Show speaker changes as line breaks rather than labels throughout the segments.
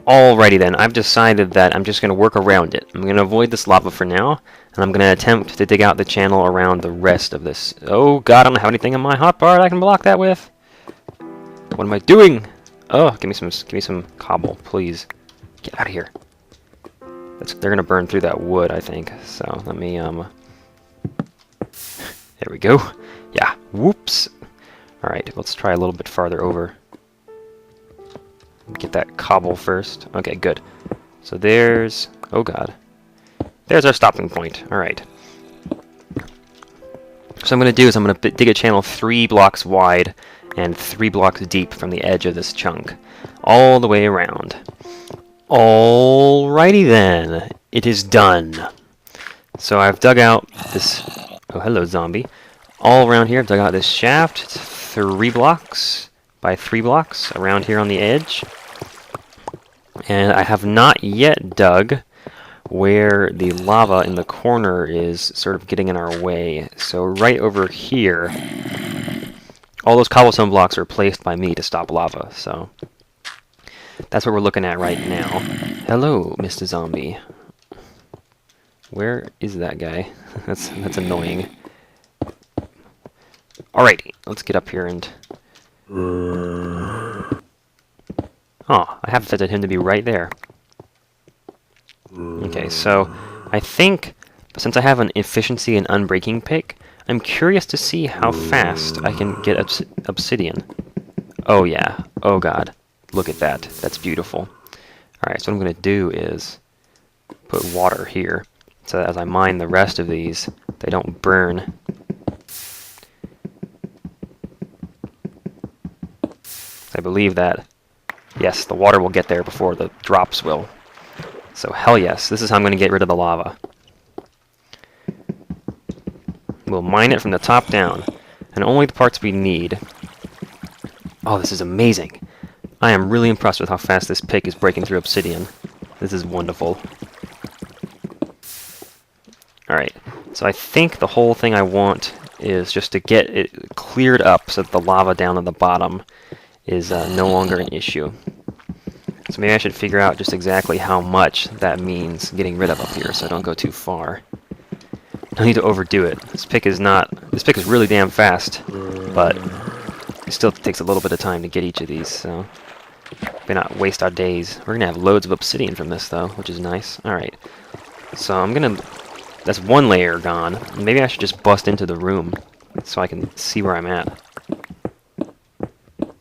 Alrighty then, I've decided that I'm just going to work around it. I'm going to avoid this lava for now, and I'm going to attempt to dig out the channel around the rest of this. Oh god, I don't have anything in my hotbar I can block that with. What am I doing? Oh, give me some cobble, please. Get out of here. They're going to burn through that wood, I think. So, let me, there we go. Yeah, whoops. Alright, let's try a little bit farther over. Get that cobble first. Okay, good. So there's... oh god. There's our stopping point. Alright. So I'm going to do is I'm going to dig a channel 3 blocks wide and 3 blocks deep from the edge of this chunk. All the way around. Alrighty then. It is done. So I've dug out this... oh, hello, zombie. All around here, I've dug out this shaft. It's 3 blocks by 3 blocks around here on the edge. And I have not yet dug where the lava in the corner is sort of getting in our way. So right over here, all those cobblestone blocks are placed by me to stop lava. So that's what we're looking at right now. Hello, Mr. Zombie. Where is that guy? That's annoying. Alrighty, let's get up here and... oh, I have set him to be right there. Okay, so I think, since I have an efficiency and unbreaking pick, I'm curious to see how fast I can get obsidian. Oh yeah, oh god, look at that, that's beautiful. Alright, so what I'm going to do is put water here, so that as I mine the rest of these, they don't burn. I believe that, yes, the water will get there before the drops will. So hell yes, this is how I'm going to get rid of the lava. We'll mine it from the top down, and only the parts we need. Oh, this is amazing. I am really impressed with how fast this pick is breaking through obsidian. This is wonderful. Alright, so I think the whole thing I want is just to get it cleared up so that the lava down at the bottom is no longer an issue. So maybe I should figure out just exactly how much that means getting rid of up here, so I don't go too far. No need to overdo it. This pick is really damn fast, but it still takes a little bit of time to get each of these, so may not waste our days. We're gonna have loads of obsidian from this though, which is nice. Alright. So that's one layer gone. Maybe I should just bust into the room so I can see where I'm at.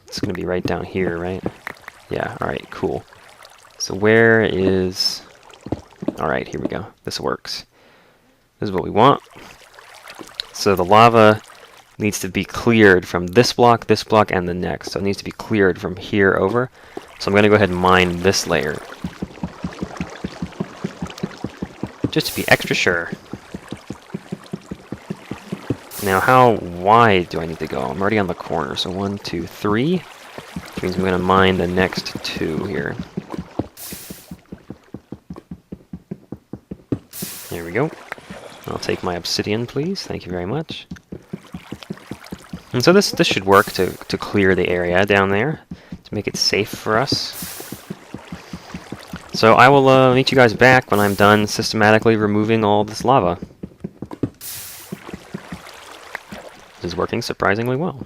It's going to be right down here, right? Yeah, alright, cool. So where is... alright, here we go. This works. This is what we want. So the lava needs to be cleared from this block, and the next. So it needs to be cleared from here over. So I'm going to go ahead and mine this layer. Just to be extra sure. Now, how wide do I need to go? I'm already on the corner, so 1, 2, 3. Which means I'm going to mine the next 2 here. There we go. I'll take my obsidian, please. Thank you very much. And so this should work to clear the area down there, to make it safe for us. So I will meet you guys back when I'm done systematically removing all this lava. This is working surprisingly well.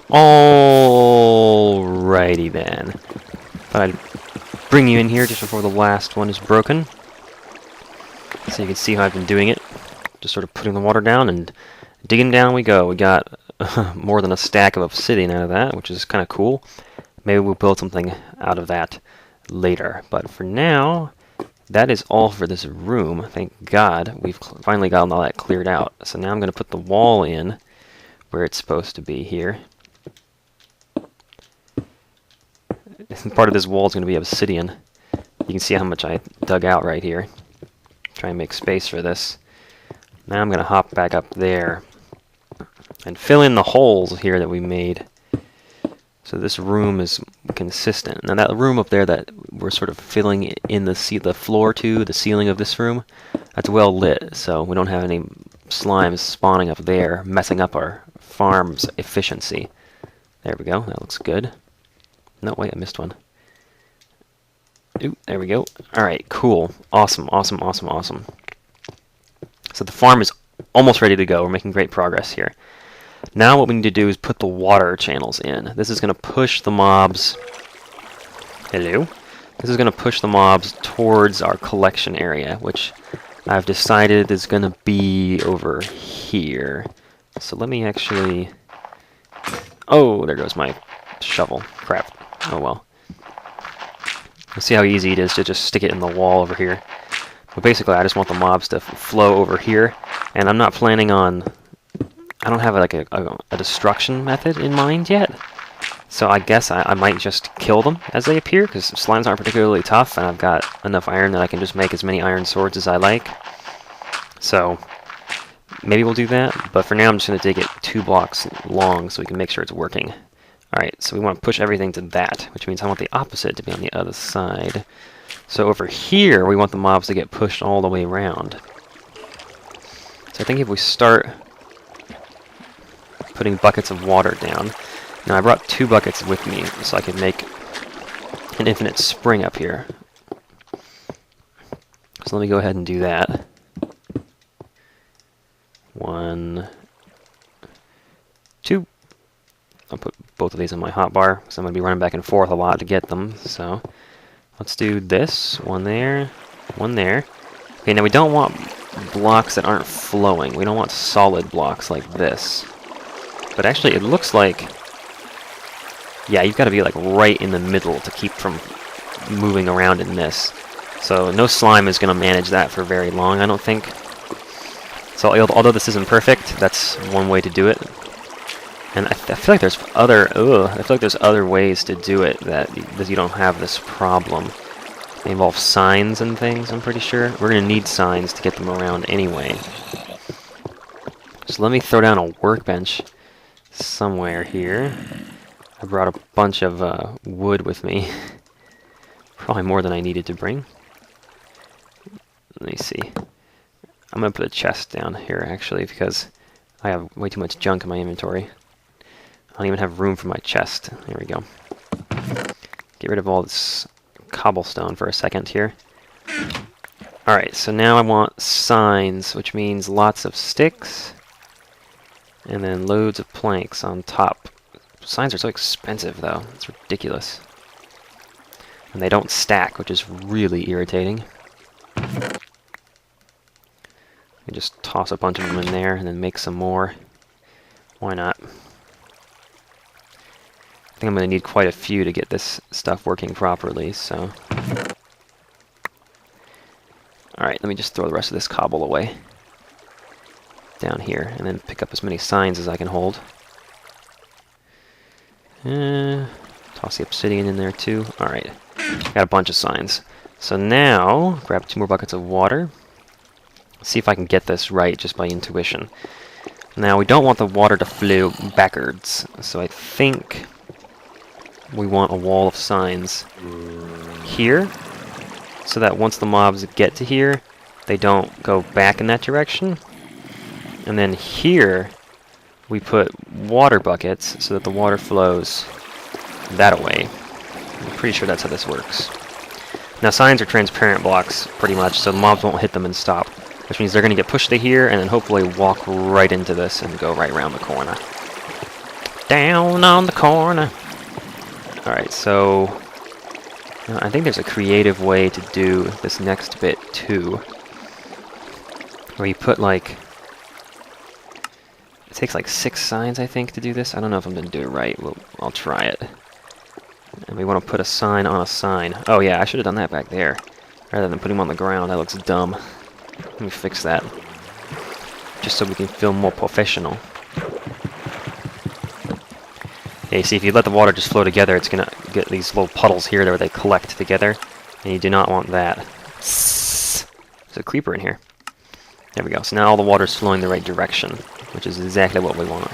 Alrighty then. Thought I'd bring you in here just before the last one is broken, so you can see how I've been doing it. Just sort of putting the water down and digging down we go. We got more than a stack of obsidian out of that, which is kind of cool. Maybe we'll build something out of that later. But for now, that is all for this room. Thank God we've finally gotten all that cleared out. So now I'm going to put the wall in where it's supposed to be here. Part of this wall is going to be obsidian. You can see how much I dug out right here. Try and make space for this. Now I'm going to hop back up there and fill in the holes here that we made. So this room is consistent. Now that room up there that we're sort of filling in the floor to, the ceiling of this room, that's well lit, so we don't have any slimes spawning up there, messing up our farm's efficiency. There we go, that looks good. No, wait, I missed one. Ooh, there we go. Alright, cool. Awesome, awesome, awesome, awesome. So the farm is almost ready to go. We're making great progress here. Now what we need to do is put the water channels in. This is going to push the mobs... Hello? This is going to push the mobs towards our collection area, which I've decided is going to be over here. So let me actually... Oh, there goes my shovel. Crap. Oh well. You'll see how easy it is to just stick it in the wall over here. But basically, I just want the mobs to flow over here, and I'm not planning on... I don't have like a destruction method in mind yet. So I guess I might just kill them as they appear, because slimes aren't particularly tough, and I've got enough iron that I can just make as many iron swords as I like. So maybe we'll do that, but for now I'm just going to dig it 2 blocks long so we can make sure it's working. Alright, so we want to push everything to that, which means I want the opposite to be on the other side. So over here, we want the mobs to get pushed all the way around. So I think if we start putting buckets of water down... Now I brought 2 buckets with me so I can make an infinite spring up here. So let me go ahead and do that. 1, 2. I'll put both of these in my hotbar because I'm going to be running back and forth a lot to get them. So let's do this. 1 there, 1 there. Okay, now we don't want blocks that aren't flowing. We don't want solid blocks like this. But actually it looks like... Yeah, you've got to be like right in the middle to keep from moving around in this. So no slime is going to manage that for very long, I don't think. So although this isn't perfect, that's one way to do it. And I feel like there's other ways to do it that you don't have this problem. They involve signs and things, I'm pretty sure. We're going to need signs to get them around anyway. So let me throw down a workbench somewhere here. I brought a bunch of wood with me. Probably more than I needed to bring. Let me see. I'm going to put a chest down here, actually, because I have way too much junk in my inventory. I don't even have room for my chest. There we go. Get rid of all this cobblestone for a second here. Alright, so now I want signs, which means lots of sticks. And then loads of planks on top. Signs are so expensive, though. It's ridiculous. And they don't stack, which is really irritating. You just toss a bunch of them in there and then make some more. Why not? I think I'm going to need quite a few to get this stuff working properly, so... Alright, let me just throw the rest of this cobble away. Down here, and then pick up as many signs as I can hold. Toss the obsidian in there too. Alright, got a bunch of signs. So now, grab 2 more buckets of water. See if I can get this right just by intuition. Now, we don't want the water to flow backwards, so I think we want a wall of signs here, so that once the mobs get to here, they don't go back in that direction. And then here, we put water buckets so that the water flows that way. I'm pretty sure that's how this works. Now, signs are transparent blocks, pretty much, so the mobs won't hit them and stop, which means they're going to get pushed to here and then hopefully walk right into this and go right around the corner. Down on the corner! Alright, so... I think there's a creative way to do this next bit, too. Where you put, like... It takes like 6 signs, I think, to do this. I don't know if I'm going to do it right. I'll try it. And we want to put a sign on a sign. Oh yeah, I should have done that back there. Rather than putting them on the ground. That looks dumb. Let me fix that. Just so we can feel more professional. Okay, see, if you let the water just flow together, it's going to get these little puddles here where they collect together. And you do not want that. There's a creeper in here. There we go. So now all the water's flowing the right direction, which is exactly what we want.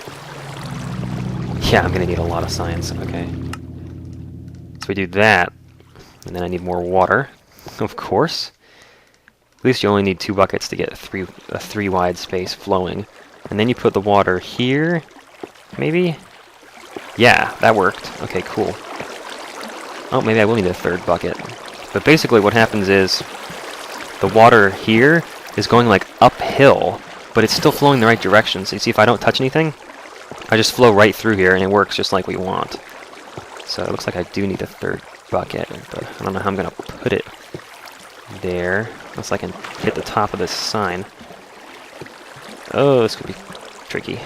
Yeah, I'm going to need a lot of signs. Okay. So we do that, and then I need more water, of course. At least you only need 2 buckets to get a 3 wide space flowing. And then you put the water here, maybe? Yeah, that worked. Okay, cool. Oh, maybe I will need a 3rd bucket. But But basically what happens is the water here is going like uphill, but it's still flowing the right direction. So you see if I don't touch anything, I just flow right through here and it works just like we want. So it looks like I do need a third bucket, but I don't know how I'm going to put it there. Unless I can hit the top of this sign. Oh, this could be tricky.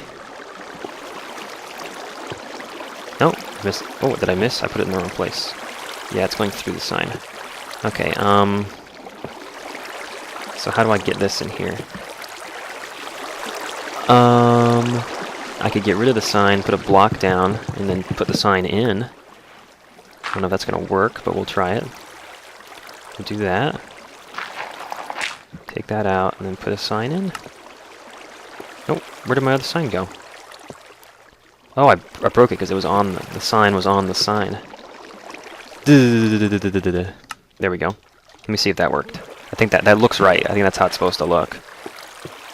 No, I missed. Oh, what did I miss? I put it in the wrong place. Yeah, it's going through the sign. Okay, so how do I get this in here? I could get rid of the sign, put a block down, and then put the sign in. I don't know if that's going to work, but we'll try it. We'll do that. Take that out, and then put a sign in. Nope, where did my other sign go? Oh, I broke it because it was on the sign was on the sign. There we go. Let me see if that worked. I think that looks right. I think that's how it's supposed to look.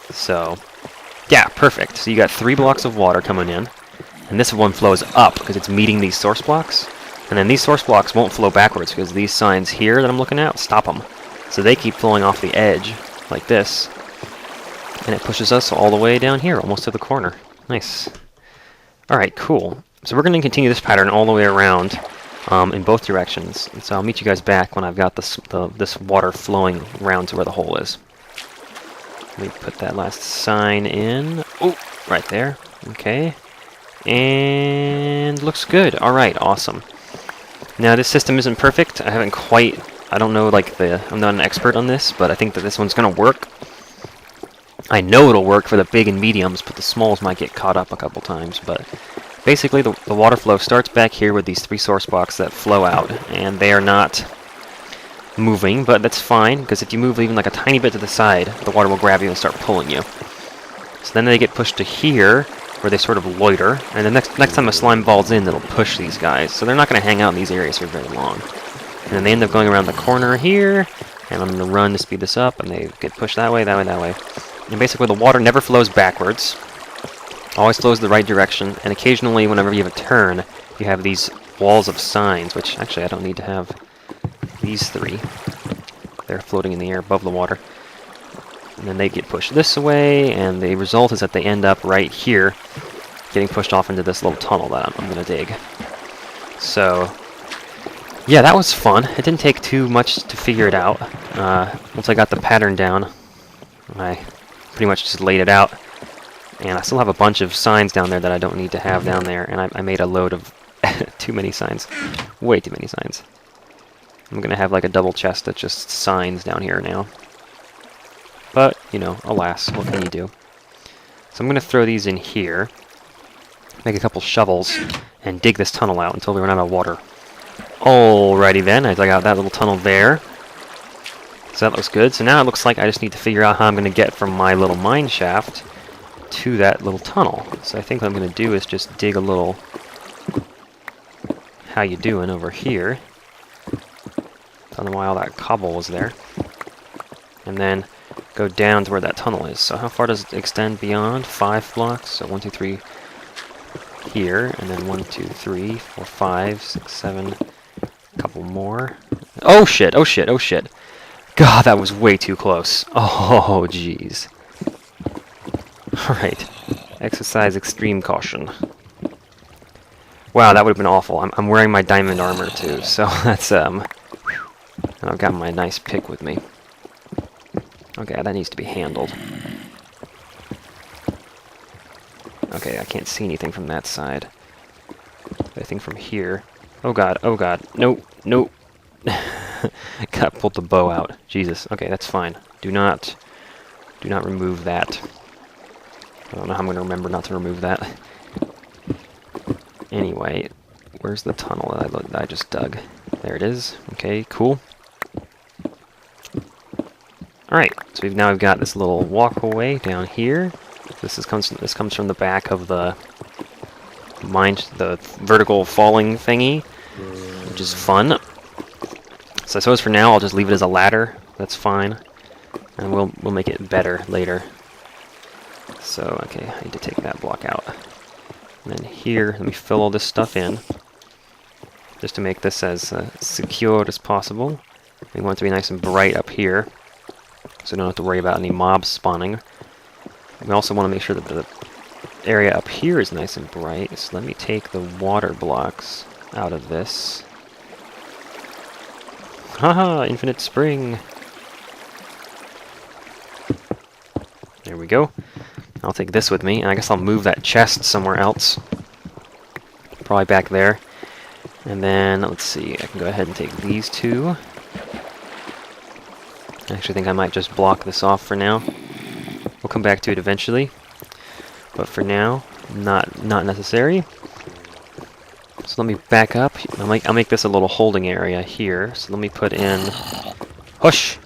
So, yeah, perfect. So you got 3 blocks of water coming in, and this one flows up because it's meeting these source blocks. And then these source blocks won't flow backwards because these signs here that I'm looking at stop them. So they keep flowing off the edge like this, and it pushes us all the way down here, almost to the corner. Nice. All right, cool. So we're going to continue this pattern all the way around in both directions. And so I'll meet you guys back when I've got this water flowing around to where the hole is. Let me put that last sign in. Oh, right there. Okay. And looks good. All right, awesome. Now this system isn't perfect. I haven't quite, I don't know, like I'm not an expert on this, but I think that this one's going to work. I know it'll work for the big and mediums, but the smalls might get caught up a couple times. But basically the water flow starts back here with these 3 source blocks that flow out, and they are not moving, but that's fine, because if you move even like a tiny bit to the side, the water will grab you and start pulling you. So then they get pushed to here, where they sort of loiter, and the next time a slime ball's in, it'll push these guys. So they're not going to hang out in these areas for very long. And then they end up going around the corner here, and I'm going to run to speed this up, and they get pushed that way, that way, that way. And basically the water never flows backwards, always flows the right direction, and occasionally whenever you have a turn, you have these walls of signs, which actually I don't need to have these 3. They're floating in the air above the water. And then they get pushed this way, and the result is that they end up right here, getting pushed off into this little tunnel that I'm going to dig. So, yeah, that was fun. It didn't take too much to figure it out. Once I got the pattern down, I pretty much just laid it out. And I still have a bunch of signs down there that I don't need to have down there, and I made a load of too many signs. Way too many signs. I'm going to have like a double chest that's just signs down here now. But, you know, alas, what can you do? So I'm going to throw these in here, make a couple shovels, and dig this tunnel out until we run out of water. Alrighty then, I dug out that little tunnel there. So that looks good. So now it looks like I just need to figure out how I'm going to get from my little mine shaft to that little tunnel. So I think what I'm going to do is just dig a little how you doing over here. Don't know why all that cobble was there. And then go down to where that tunnel is. So how far does it extend beyond? 5 blocks. So 1, 2, 3 here, and then 1, 2, 3, 4, 5, 6, 7. A couple more. Oh shit! Oh shit! Oh shit! God, that was way too close. Oh jeez. All right. Exercise extreme caution. Wow, that would have been awful. I'm wearing my diamond armor too, so that's I've got my nice pick with me. Okay, that needs to be handled. Okay, I can't see anything from that side. I think from here. Oh god, oh god. Nope, nope. Gotta pull the bow out. Jesus. Okay, that's fine. Do not remove that. I don't know how I'm gonna remember not to remove that. Anyway, where's the tunnel that I just dug? There it is. Okay, cool. Alright, so we've got this little walkway down here. This comes from the back of the vertical falling thingy, which is fun. So I suppose for now I'll just leave it as a ladder. That's fine, and we'll make it better later. So okay, I need to take that block out. And then here, let me fill all this stuff in, just to make this as secure as possible. We want it to be nice and bright up here, so we don't have to worry about any mobs spawning. We also want to make sure that the area up here is nice and bright, so let me take the water blocks out of this. Haha, infinite spring! There we go. I'll take this with me, and I guess I'll move that chest somewhere else. Probably back there. And then, let's see, I can go ahead and take these two. I actually think I might just block this off for now. We'll come back to it eventually. But for now, not necessary. So let me back up. I'll make this a little holding area here. So let me put in... Hush!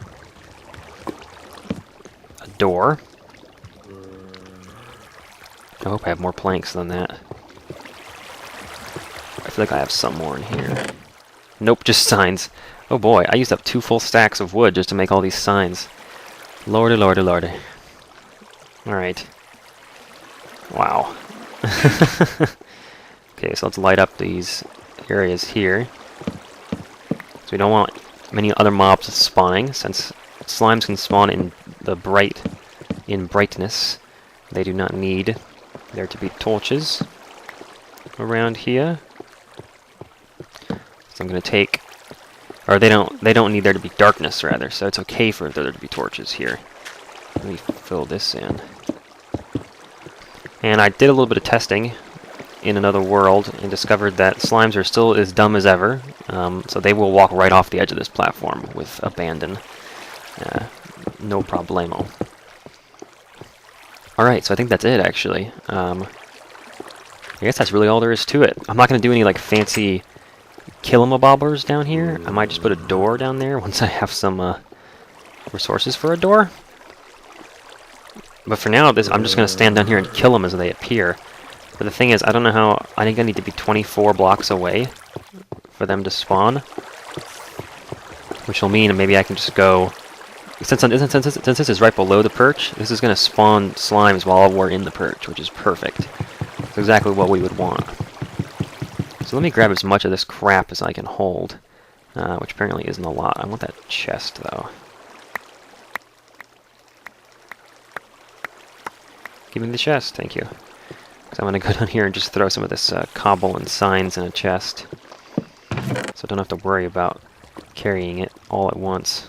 A door. I hope I have more planks than that. I feel like I have some more in here. Nope, just signs. Oh boy, I used up 2 full stacks of wood just to make all these signs. Lordy, lordy, lordy. Alright. Wow. Okay, so let's light up these areas here. So we don't want many other mobs spawning, since slimes can spawn in the brightness. They do not need there to be torches around here. So I'm gonna take, or they don't need there to be darkness rather, so it's okay for there to be torches here. Let me fill this in. And I did a little bit of testing in another world and discovered that slimes are still as dumb as ever, so they will walk right off the edge of this platform with abandon. No problemo. Alright, so I think that's it actually. I guess that's really all there is to it. I'm not going to do any like fancy kill-em-a-bobblers down here. I might just put a door down there once I have some resources for a door. But for now, I'm just going to stand down here and kill them as they appear. But the thing is, I don't know how... I think I need to be 24 blocks away for them to spawn. Which will mean maybe I can just go... Since this is right below the perch, this is going to spawn slimes while we're in the perch, which is perfect. It's exactly what we would want. So let me grab as much of this crap as I can hold, which apparently isn't a lot. I want that chest, though. Give me the chest, thank you. Because I'm going to go down here and just throw some of this cobble and signs in a chest. So I don't have to worry about carrying it all at once.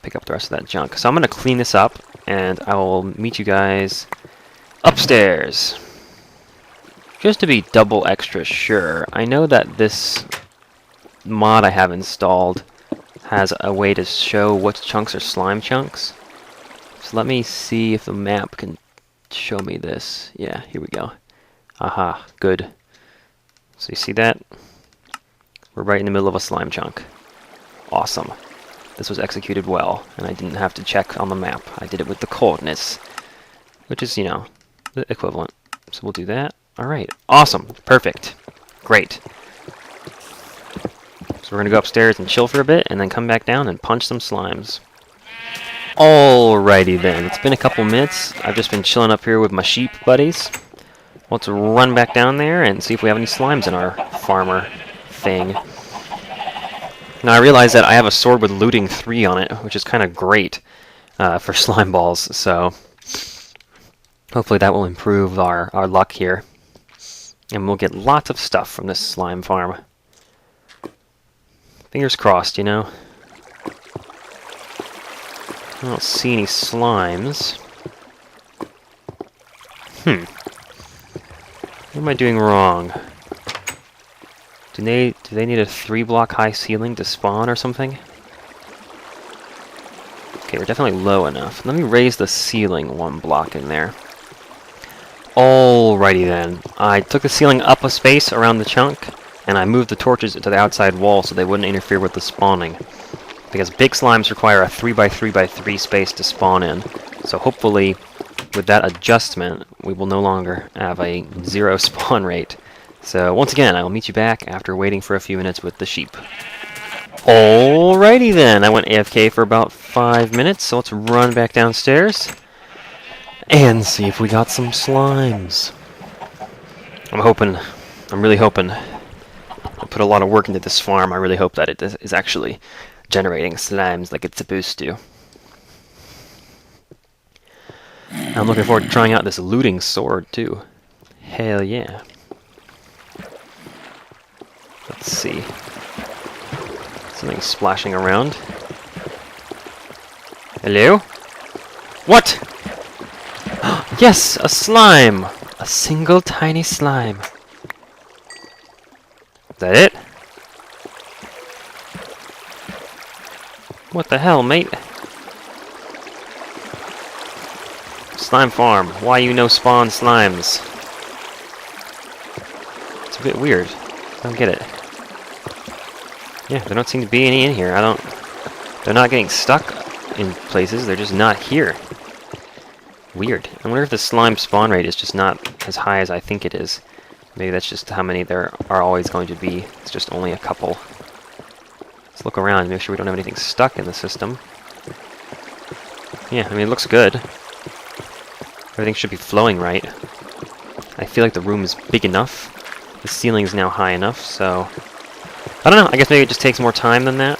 Pick up the rest of that junk. So I'm going to clean this up, and I will meet you guys upstairs. Just to be double extra sure, I know that this mod I have installed has a way to show what chunks are slime chunks. So let me see if the map can show me this. Yeah, here we go. Aha, good. So you see that? We're right in the middle of a slime chunk. Awesome. This was executed well, and I didn't have to check on the map. I did it with the coordinates, which is, you know, the equivalent. So we'll do that. Alright, awesome. Perfect. Great. So we're going to go upstairs and chill for a bit, and then come back down and punch some slimes. Alrighty then, it's been a couple minutes. I've just been chilling up here with my sheep buddies. Let's run back down there and see if we have any slimes in our farmer thing. Now I realize that I have a sword with looting 3 on it, which is kind of great for slime balls, so hopefully that will improve our luck here. And we'll get lots of stuff from this slime farm. Fingers crossed, you know. I don't see any slimes. What am I doing wrong? Do they need a 3-block high ceiling to spawn or something? Okay, we're definitely low enough. Let me raise the ceiling 1 block in there. Alrighty then. I took the ceiling up a space around the chunk, and I moved the torches to the outside wall so they wouldn't interfere with the spawning. Because big slimes require a 3x3x3 space to spawn in. So hopefully, with that adjustment, we will no longer have a 0 spawn rate. So once again, I will meet you back after waiting for a few minutes with the sheep. Alrighty then, I went AFK for about 5 minutes, so let's run back downstairs and see if we got some slimes. I'm really hoping I put a lot of work into this farm. I really hope that it is actually generating slimes like it's supposed to. I'm looking forward to trying out this looting sword too. Hell yeah. Let's see. Something splashing around. Hello? What? Yes, a slime! A single tiny slime. Is that it? What the hell, mate? Slime farm. Why you no spawn slimes? It's a bit weird. I don't get it. Yeah, there don't seem to be any in here. They're not getting stuck in places. They're just not here. Weird. I wonder if the slime spawn rate is just not as high as I think it is. Maybe that's just how many there are always going to be. It's just only a couple. Let's look around and make sure we don't have anything stuck in the system. Yeah, I mean, it looks good. Everything should be flowing right. I feel like the room is big enough. The ceiling is now high enough, so... I don't know, I guess maybe it just takes more time than that.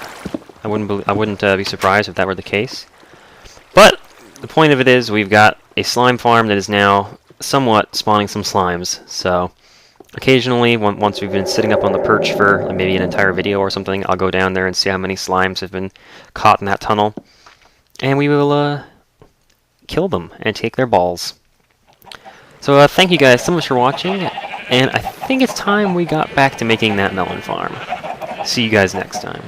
I wouldn't be surprised if that were the case. But the point of it is we've got a slime farm that is now somewhat spawning some slimes. So occasionally, once we've been sitting up on the perch for maybe an entire video or something, I'll go down there and see how many slimes have been caught in that tunnel. And we will kill them and take their balls. So thank you guys so much for watching, and I think it's time we got back to making that melon farm. See you guys next time.